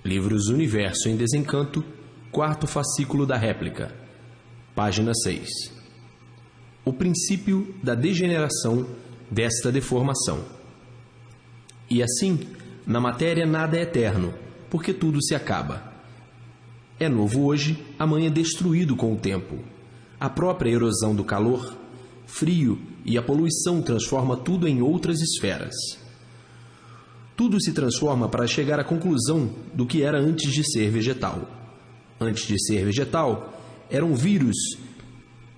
Livros Universo em Desencanto, 4º fascículo da réplica, página 6. O princípio da degeneração desta deformação. E assim, na matéria nada é eterno, porque tudo se acaba. É novo hoje, amanhã destruído com o tempo. A própria erosão do calor, frio e a poluição transforma tudo em outras esferas. Tudo se transforma para chegar à conclusão do que era antes de ser vegetal. Antes de ser vegetal, era um vírus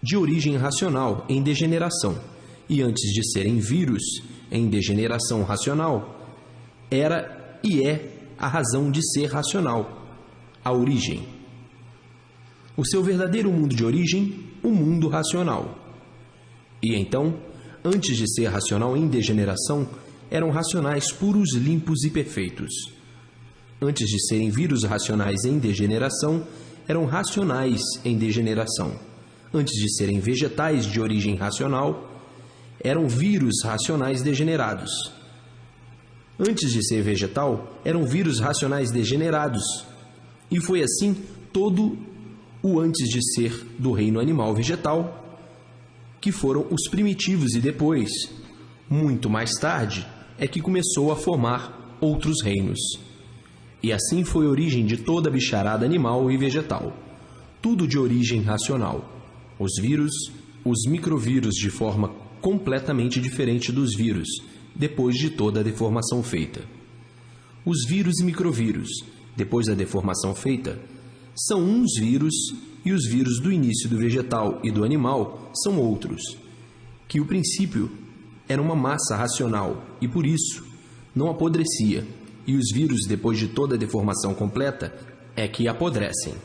de origem racional em degeneração. E antes de serem vírus em degeneração racional, era e é a razão de ser racional, a origem. O seu verdadeiro mundo de origem, o mundo racional. E então, antes de ser racional em degeneração, eram racionais puros, limpos e perfeitos. Antes de serem vírus racionais em degeneração, eram racionais em degeneração. Antes de serem vegetais de origem racional, eram vírus racionais degenerados. Antes de ser vegetal, eram vírus racionais degenerados. E foi assim todo o antes de ser do reino animal vegetal, que foram os primitivos, e depois, muito mais tarde, é que começou a formar outros reinos. E assim foi a origem de toda a bicharada animal e vegetal. Tudo de origem racional. Os vírus, os microvírus de forma completamente diferente dos vírus, depois de toda a deformação feita. Os vírus e microvírus, depois da deformação feita, são uns vírus, e os vírus do início do vegetal e do animal são outros, que o princípio era uma massa racional e, por isso, não apodrecia, e os vírus, depois de toda a deformação completa, é que apodrecem.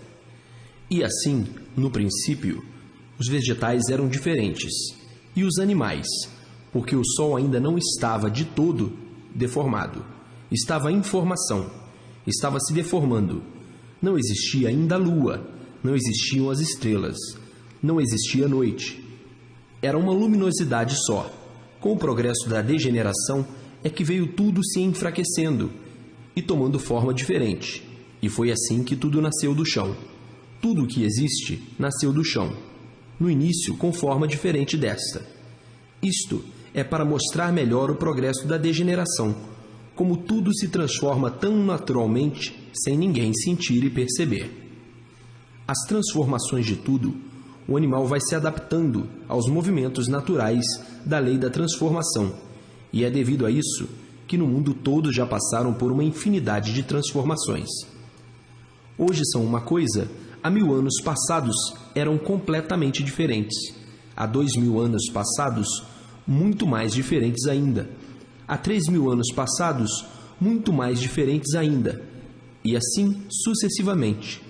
E assim, no princípio, os vegetais eram diferentes, e os animais, porque o Sol ainda não estava de todo deformado, estava em formação, estava se deformando. Não existia ainda a Lua, não existiam as estrelas, não existia a noite. Era uma luminosidade só. Com o progresso da degeneração é que veio tudo se enfraquecendo e tomando forma diferente. E foi assim que tudo nasceu do chão. Tudo o que existe nasceu do chão, no início com forma diferente desta. Isto é para mostrar melhor o progresso da degeneração, como tudo se transforma tão naturalmente sem ninguém sentir e perceber. As transformações de tudo, o animal vai se adaptando aos movimentos naturais da lei da transformação, e é devido a isso que no mundo todo já passaram por uma infinidade de transformações. Hoje são uma coisa, há 1000 anos passados eram completamente diferentes. Há 2000 anos passados, muito mais diferentes ainda. Há 3000 anos passados, muito mais diferentes ainda. E assim sucessivamente,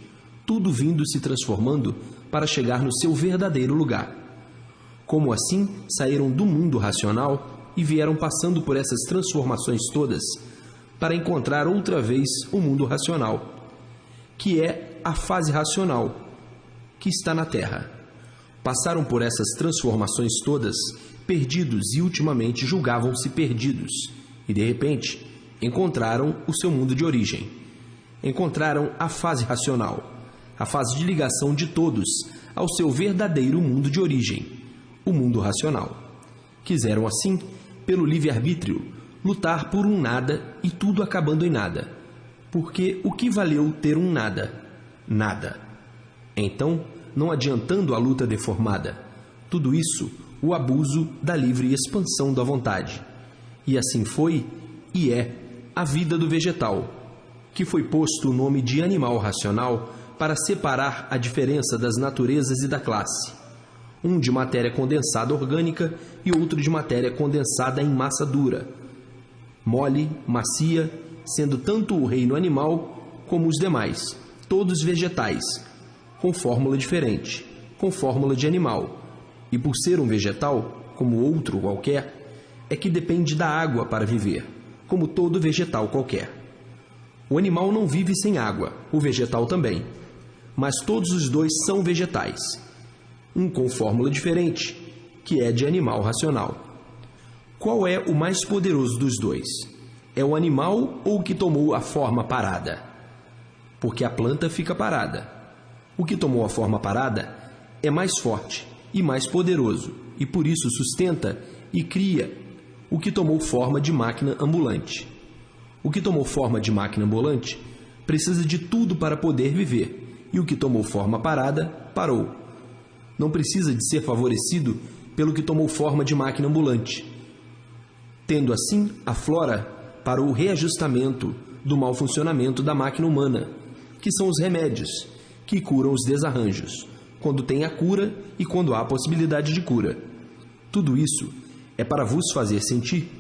tudo vindo se transformando para chegar no seu verdadeiro lugar. Como assim saíram do mundo racional e vieram passando por essas transformações todas para encontrar outra vez o mundo racional, que é a fase racional que está na Terra. Passaram por essas transformações todas perdidos e ultimamente julgavam-se perdidos e de repente encontraram o seu mundo de origem. Encontraram a fase racional, a fase de ligação de todos ao seu verdadeiro mundo de origem, o mundo racional. Quiseram assim, pelo livre-arbítrio, lutar por um nada e tudo acabando em nada. Porque o que valeu ter um nada? Nada. Então, não adiantando a luta deformada, tudo isso, o abuso da livre expansão da vontade. E assim foi e é a vida do vegetal, que foi posto o nome de animal racional para separar a diferença das naturezas e da classe. Um de matéria condensada orgânica e outro de matéria condensada em massa dura, mole, macia, sendo tanto o reino animal como os demais, todos vegetais, com fórmula diferente, com fórmula de animal. E por ser um vegetal, como outro qualquer, é que depende da água para viver, como todo vegetal qualquer. O animal não vive sem água, o vegetal também. Mas todos os dois são vegetais, um com fórmula diferente, que é de animal racional. Qual é o mais poderoso dos dois? É o animal ou o que tomou a forma parada? porque a planta fica parada. O que tomou a forma parada é mais forte e mais poderoso, e por isso sustenta e cria o que tomou forma de máquina ambulante. O que tomou forma de máquina ambulante precisa de tudo para poder viver, e o que tomou forma parada, parou. Não precisa de ser favorecido pelo que tomou forma de máquina ambulante. Tendo assim a flora para o reajustamento do mau funcionamento da máquina humana, que são os remédios, que curam os desarranjos, quando tem a cura e quando há a possibilidade de cura. Tudo isso é para vos fazer sentir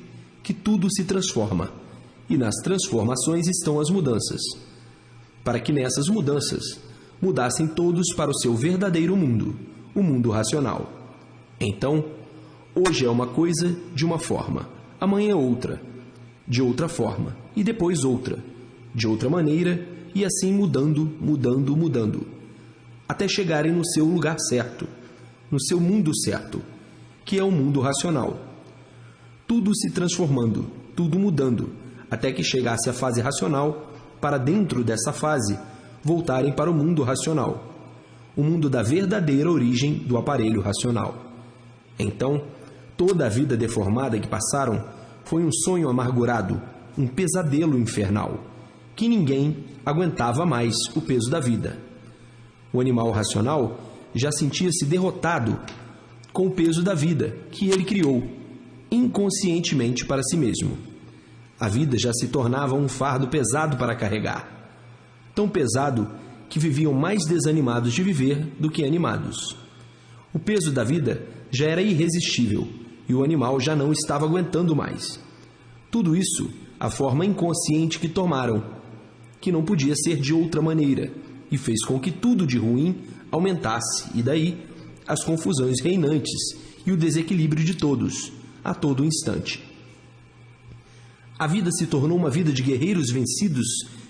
que tudo se transforma, e nas transformações estão as mudanças, para que nessas mudanças mudassem todos para o seu verdadeiro mundo, o mundo racional. Então, hoje é uma coisa de uma forma, amanhã outra, de outra forma, e depois outra, de outra maneira, e assim mudando, até chegarem no seu lugar certo, no seu mundo certo, que é o mundo racional. Tudo se transformando, tudo mudando, até que chegasse a fase racional, para dentro dessa fase voltarem para o mundo racional, o mundo da verdadeira origem do aparelho racional. Então, toda a vida deformada que passaram foi um sonho amargurado, um pesadelo infernal, que ninguém aguentava mais o peso da vida. O animal racional já sentia-se derrotado com o peso da vida que ele criou, inconscientemente para si mesmo. A vida já se tornava um fardo pesado para carregar, tão pesado que viviam mais desanimados de viver do que animados. O peso da vida já era irresistível e o animal já não estava aguentando mais. Tudo isso, a forma inconsciente que tomaram, que não podia ser de outra maneira, e fez com que tudo de ruim aumentasse, e daí as confusões reinantes e o desequilíbrio de todos, a todo instante. A vida se tornou uma vida de guerreiros vencidos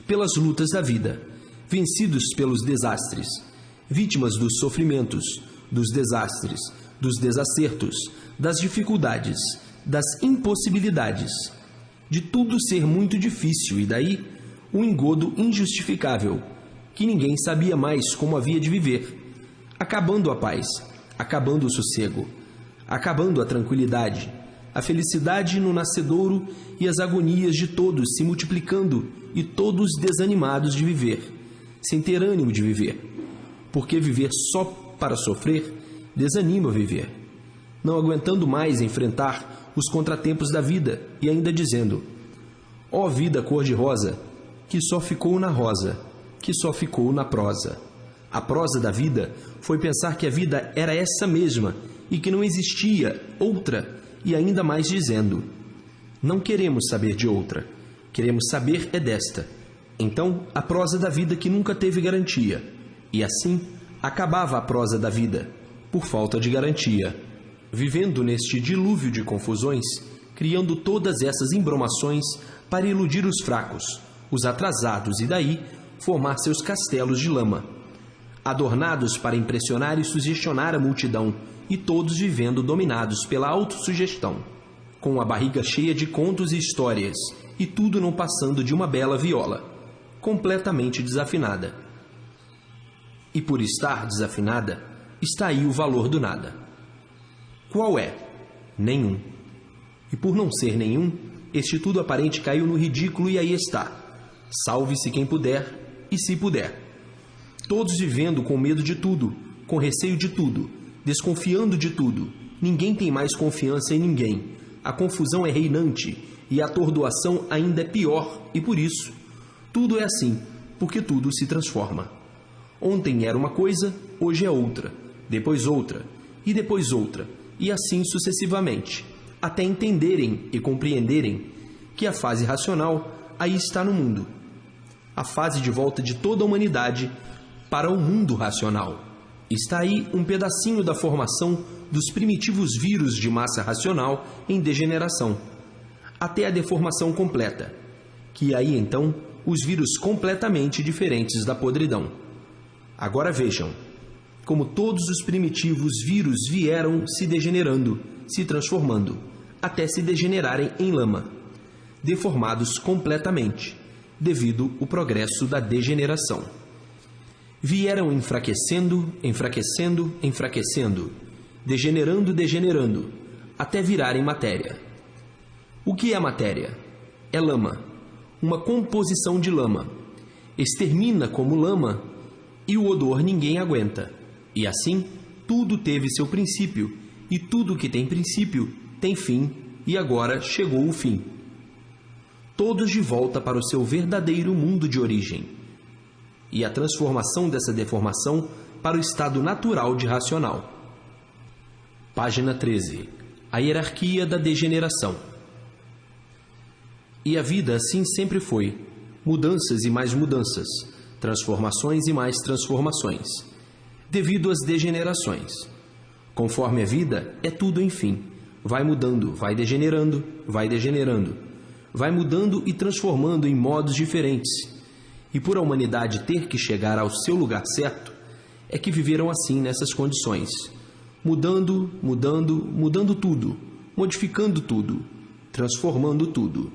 pelas lutas da vida, vencidos pelos desastres, vítimas dos sofrimentos, dos desastres, dos desacertos, das dificuldades, das impossibilidades, de tudo ser muito difícil e daí um engodo injustificável, que ninguém sabia mais como havia de viver, acabando a paz, acabando o sossego, acabando a tranquilidade, a felicidade no nascedouro e as agonias de todos se multiplicando e todos desanimados de viver, sem ter ânimo de viver, porque viver só para sofrer desanima viver, não aguentando mais enfrentar os contratempos da vida e ainda dizendo: ó vida cor-de-rosa, que só ficou na rosa, que só ficou na prosa. A prosa da vida foi pensar que a vida era essa mesma e que não existia outra, e ainda mais dizendo: não queremos saber de outra, queremos saber é desta. Então, a prosa da vida que nunca teve garantia, e assim acabava a prosa da vida, por falta de garantia. Vivendo neste dilúvio de confusões, criando todas essas embromações para iludir os fracos, os atrasados e daí formar seus castelos de lama, adornados para impressionar e sugestionar a multidão, e todos vivendo dominados pela autossugestão, com a barriga cheia de contos e histórias, e tudo não passando de uma bela viola, completamente desafinada. E por estar desafinada, está aí o valor do nada. Qual é? Nenhum. E por não ser nenhum, este tudo aparente caiu no ridículo e aí está. Salve-se quem puder, e se puder. Todos vivendo com medo de tudo, com receio de tudo, desconfiando de tudo. Ninguém tem mais confiança em ninguém. A confusão é reinante e a atordoação ainda é pior, e por isso, tudo é assim, porque tudo se transforma. Ontem era uma coisa, hoje é outra, depois outra, e depois outra, e assim sucessivamente, até entenderem e compreenderem que a fase racional aí está no mundo. A fase de volta de toda a humanidade para o mundo racional. Está aí um pedacinho da formação dos primitivos vírus de massa racional em degeneração, até a deformação completa, que aí então os vírus completamente diferentes da podridão. Agora vejam, como todos os primitivos vírus vieram se degenerando, se transformando, até se degenerarem em lama, deformados completamente, devido ao progresso da degeneração. Vieram enfraquecendo, enfraquecendo, enfraquecendo, degenerando, degenerando, até virarem matéria. O que é matéria? É lama, uma composição de lama. Extermina como lama e o odor ninguém aguenta. E assim, tudo teve seu princípio, e tudo que tem princípio tem fim, e agora chegou o fim. Todos de volta para o seu verdadeiro mundo de origem, e a transformação dessa deformação para o estado natural de racional. Página 13. A hierarquia da degeneração. E a vida assim sempre foi, mudanças e mais mudanças, transformações e mais transformações, devido às degenerações. Conforme a vida, é tudo enfim, vai mudando, vai degenerando, vai mudando e transformando em modos diferentes. E por a humanidade ter que chegar ao seu lugar certo, é que viveram assim nessas condições, mudando, mudando, mudando tudo, modificando tudo, transformando tudo.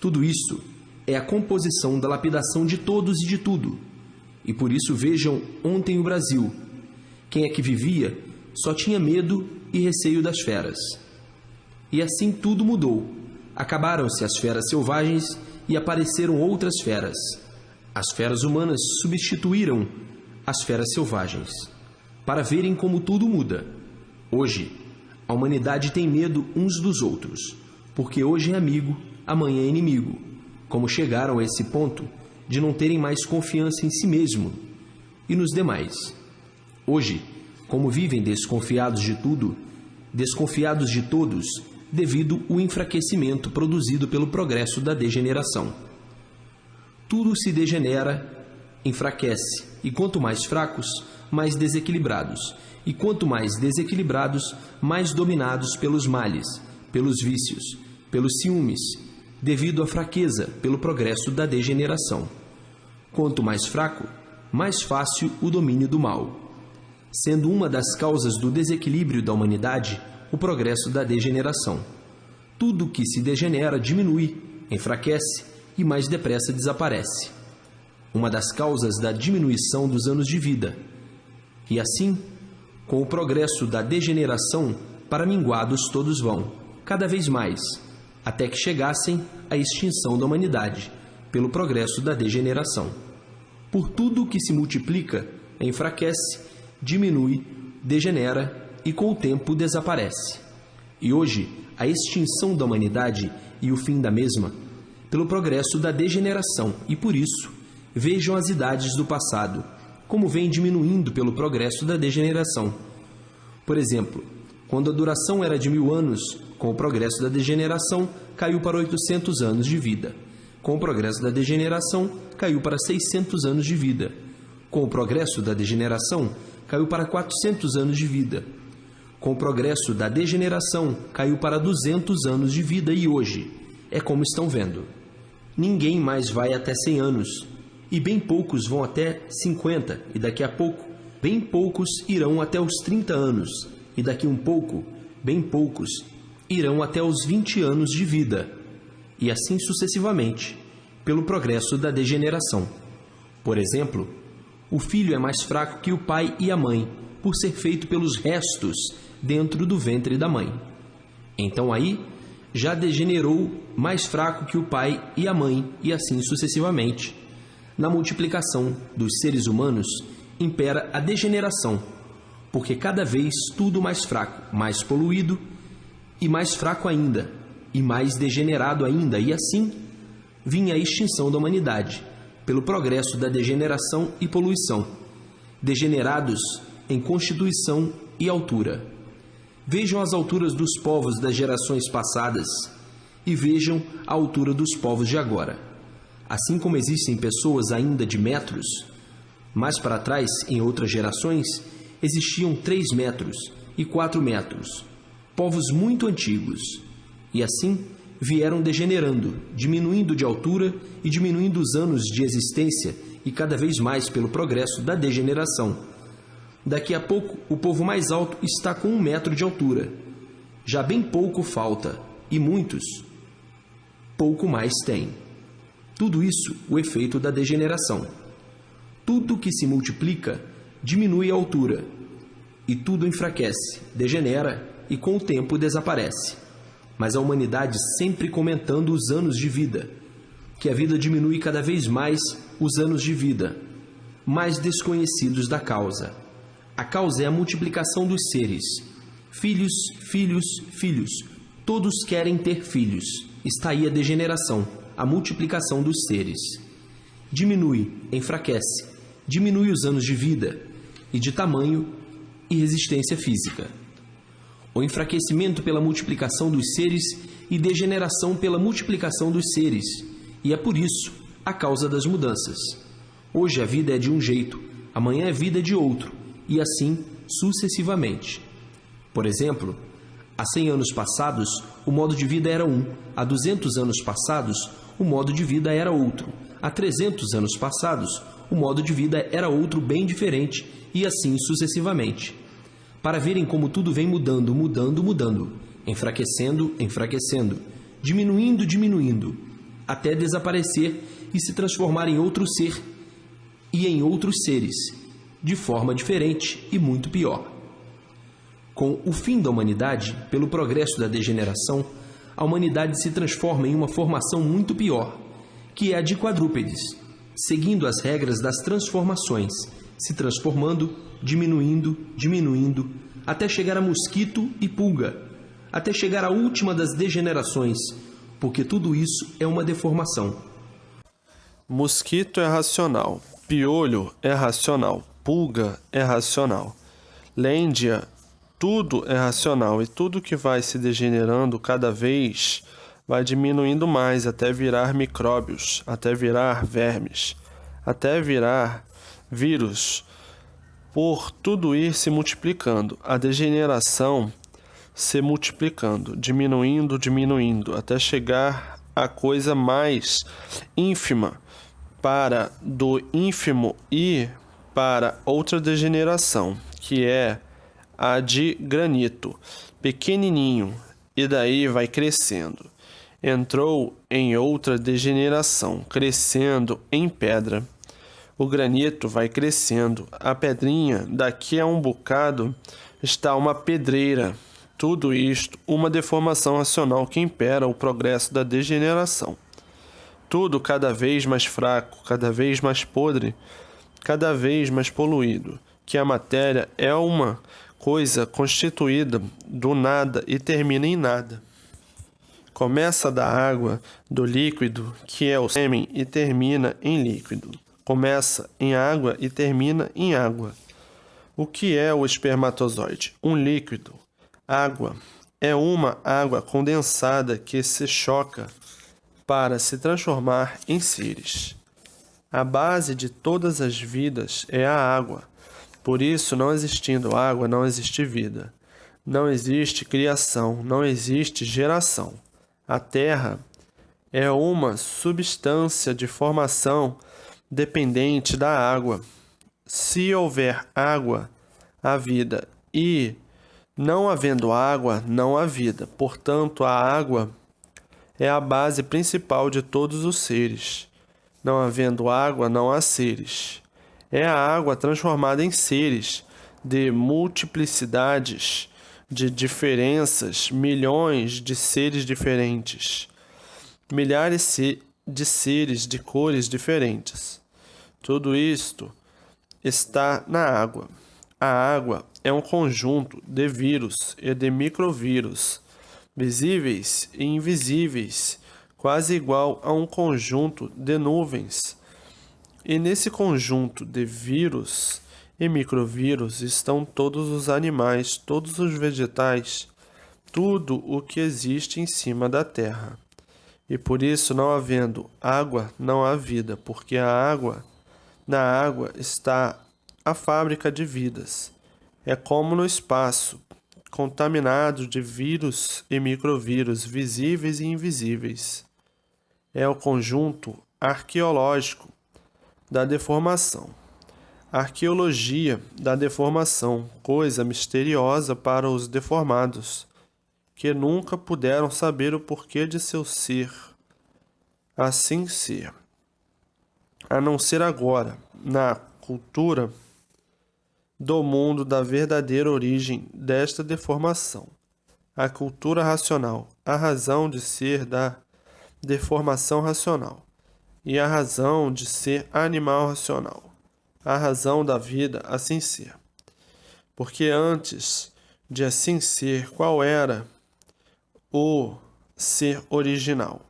Tudo isso é a composição da lapidação de todos e de tudo. E por isso vejam ontem o Brasil. Quem é que vivia só tinha medo e receio das feras. E assim tudo mudou. Acabaram-se as feras selvagens e apareceram outras feras. As feras humanas substituíram as feras selvagens, para verem como tudo muda. Hoje, a humanidade tem medo uns dos outros, porque hoje é amigo, amanhã é inimigo. Como chegaram a esse ponto de não terem mais confiança em si mesmo e nos demais. Hoje, como vivem desconfiados de tudo, desconfiados de todos, devido ao enfraquecimento produzido pelo progresso da degeneração. Tudo se degenera, enfraquece, e quanto mais fracos, mais desequilibrados, e quanto mais desequilibrados, mais dominados pelos males, pelos vícios, pelos ciúmes, devido à fraqueza, pelo progresso da degeneração. Quanto mais fraco, mais fácil o domínio do mal, sendo uma das causas do desequilíbrio da humanidade o progresso da degeneração. Tudo que se degenera diminui, enfraquece e mais depressa desaparece. Uma das causas da diminuição dos anos de vida. E assim, com o progresso da degeneração, para minguados todos vão, cada vez mais, até que chegassem à extinção da humanidade, pelo progresso da degeneração. Por tudo que se multiplica, enfraquece, diminui, degenera e com o tempo desaparece. E hoje, a extinção da humanidade e o fim da mesma, pelo progresso da degeneração, e por isso, vejam as idades do passado, como vem diminuindo pelo progresso da degeneração. Por exemplo, quando a duração era de 1000 anos, com o progresso da degeneração, caiu para 800 anos de vida. Com o progresso da degeneração, caiu para 600 anos de vida. Com o progresso da degeneração, caiu para 400 anos de vida. Com o progresso da degeneração, caiu para 200 anos de vida e hoje, é como estão vendo. Ninguém mais vai até 100 anos, e bem poucos vão até 50, e daqui a pouco, bem poucos irão até os 30 anos, e daqui um pouco, bem poucos irão até os 20 anos de vida, e assim sucessivamente, pelo progresso da degeneração. Por exemplo, o filho é mais fraco que o pai e a mãe, por ser feito pelos restos dentro do ventre da mãe. Então aí, já degenerou mais fraco que o pai e a mãe, e assim sucessivamente. Na multiplicação dos seres humanos, impera a degeneração, porque cada vez tudo mais fraco, mais poluído, e mais fraco ainda, e mais degenerado ainda, e assim vinha a extinção da humanidade, pelo progresso da degeneração e poluição, degenerados em constituição e altura. Vejam as alturas dos povos das gerações passadas e vejam a altura dos povos de agora. Assim como existem pessoas ainda de metros, mais para trás, em outras gerações, existiam 3 metros e 4 metros, povos muito antigos, e assim vieram degenerando, diminuindo de altura e diminuindo os anos de existência e cada vez mais pelo progresso da degeneração. Daqui a pouco, o povo mais alto está com 1 metro de altura. Já bem pouco falta, e muitos, pouco mais têm. Tudo isso o efeito da degeneração. Tudo que se multiplica diminui a altura, e tudo enfraquece, degenera e com o tempo desaparece. Mas a humanidade sempre comentando os anos de vida, que a vida diminui cada vez mais os anos de vida, mais desconhecidos da causa. A causa é a multiplicação dos seres. Filhos, filhos, filhos. Todos querem ter filhos. Está aí a degeneração, a multiplicação dos seres. Diminui, enfraquece, diminui os anos de vida e de tamanho e resistência física. O enfraquecimento pela multiplicação dos seres e degeneração pela multiplicação dos seres. E é por isso a causa das mudanças. Hoje a vida é de um jeito, amanhã a vida é de outro, e assim sucessivamente. Por exemplo, há 100 anos passados, o modo de vida era um. Há 200 anos passados, o modo de vida era outro. Há 300 anos passados, o modo de vida era outro bem diferente, e assim sucessivamente. Para verem como tudo vem mudando, mudando, mudando, enfraquecendo, enfraquecendo, diminuindo, diminuindo, até desaparecer e se transformar em outro ser e em outros seres, de forma diferente e muito pior. Com o fim da humanidade, pelo progresso da degeneração, a humanidade se transforma em uma formação muito pior, que é a de quadrúpedes, seguindo as regras das transformações, se transformando, diminuindo, diminuindo, até chegar a mosquito e pulga, até chegar à última das degenerações, porque tudo isso é uma deformação. Mosquito é racional, piolho é racional, pulga é racional, lêndia, tudo é racional e tudo que vai se degenerando cada vez vai diminuindo mais até virar micróbios, até virar vermes, até virar vírus. Por tudo ir se multiplicando, a degeneração se multiplicando, diminuindo, diminuindo, até chegar à coisa mais ínfima, para do ínfimo ir para outra degeneração, que é a de granito, pequenininho, e daí vai crescendo. Entrou em outra degeneração, crescendo em pedra. O granito vai crescendo, a pedrinha, daqui a um bocado, está uma pedreira. Tudo isto, uma deformação racional que impera o progresso da degeneração. Tudo cada vez mais fraco, cada vez mais podre, cada vez mais poluído, que a matéria é uma coisa constituída do nada e termina em nada. Começa da água, do líquido, que é o sêmen, e termina em líquido. Começa em água e termina em água. O que é o espermatozoide? Um líquido. Água. É uma água condensada que se choca para se transformar em seres. A base de todas as vidas é a água. Por isso, não existindo água, não existe vida. Não existe criação, não existe geração. A Terra é uma substância de formação dependente da água. Se houver água, há vida, e não havendo água, não há vida. Portanto, a água é a base principal de todos os seres. Não havendo água, não há seres. É a água transformada em seres, de multiplicidades, de diferenças, milhões de seres diferentes, milhares de seres de cores diferentes. Tudo isto está na água. A água é um conjunto de vírus e de microvírus, visíveis e invisíveis, quase igual a um conjunto de nuvens. E nesse conjunto de vírus e microvírus estão todos os animais, todos os vegetais, tudo o que existe em cima da terra. E por isso, não havendo água, não há vida, porque na água está a fábrica de vidas. É como no espaço, contaminado de vírus e microvírus, visíveis e invisíveis. É o conjunto arqueológico da deformação. Arqueologia da deformação, coisa misteriosa para os deformados, que nunca puderam saber o porquê de seu ser assim ser. a não ser agora, na cultura do mundo, da verdadeira origem desta deformação. A cultura racional, a razão de ser da deformação racional, e a razão de ser animal racional, a razão da vida assim ser. Porque antes de assim ser, qual era o ser original?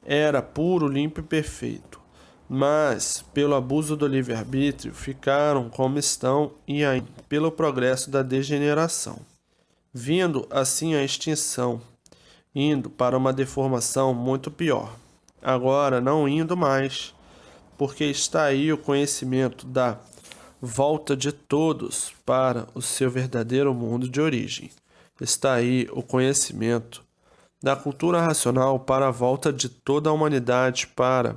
Era puro, limpo e perfeito, mas pelo abuso do livre-arbítrio ficaram como estão e ainda pelo progresso da degeneração, vindo assim a extinção, indo para uma deformação muito pior. Agora não indo mais, porque está aí o conhecimento da volta de todos para o seu verdadeiro mundo de origem. Está aí o conhecimento da cultura racional para a volta de toda a humanidade para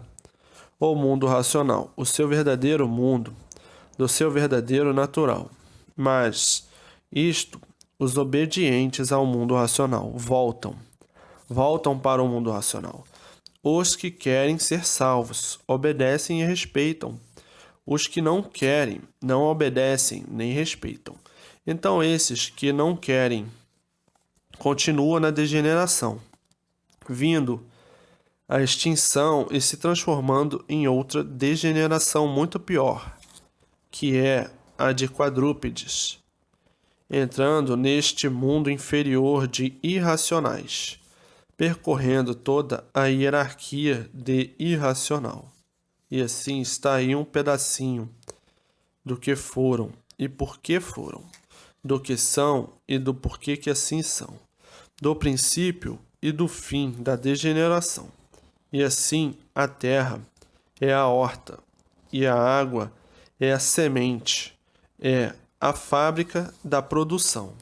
o mundo racional, o seu verdadeiro mundo, do seu verdadeiro natural. Mas isto, os obedientes ao mundo racional voltam para o mundo racional. Os que querem ser salvos obedecem e respeitam. Os que não querem não obedecem nem respeitam. Então esses que não querem continuam na degeneração, vindo a extinção e se transformando em outra degeneração muito pior, que é a de quadrúpedes, entrando neste mundo inferior de irracionais, percorrendo toda a hierarquia de irracional. E assim está aí um pedacinho do que foram e por que foram, do que são e do porquê que assim são, do princípio e do fim da degeneração. E assim a terra é a horta, e a água é a semente, é a fábrica da produção.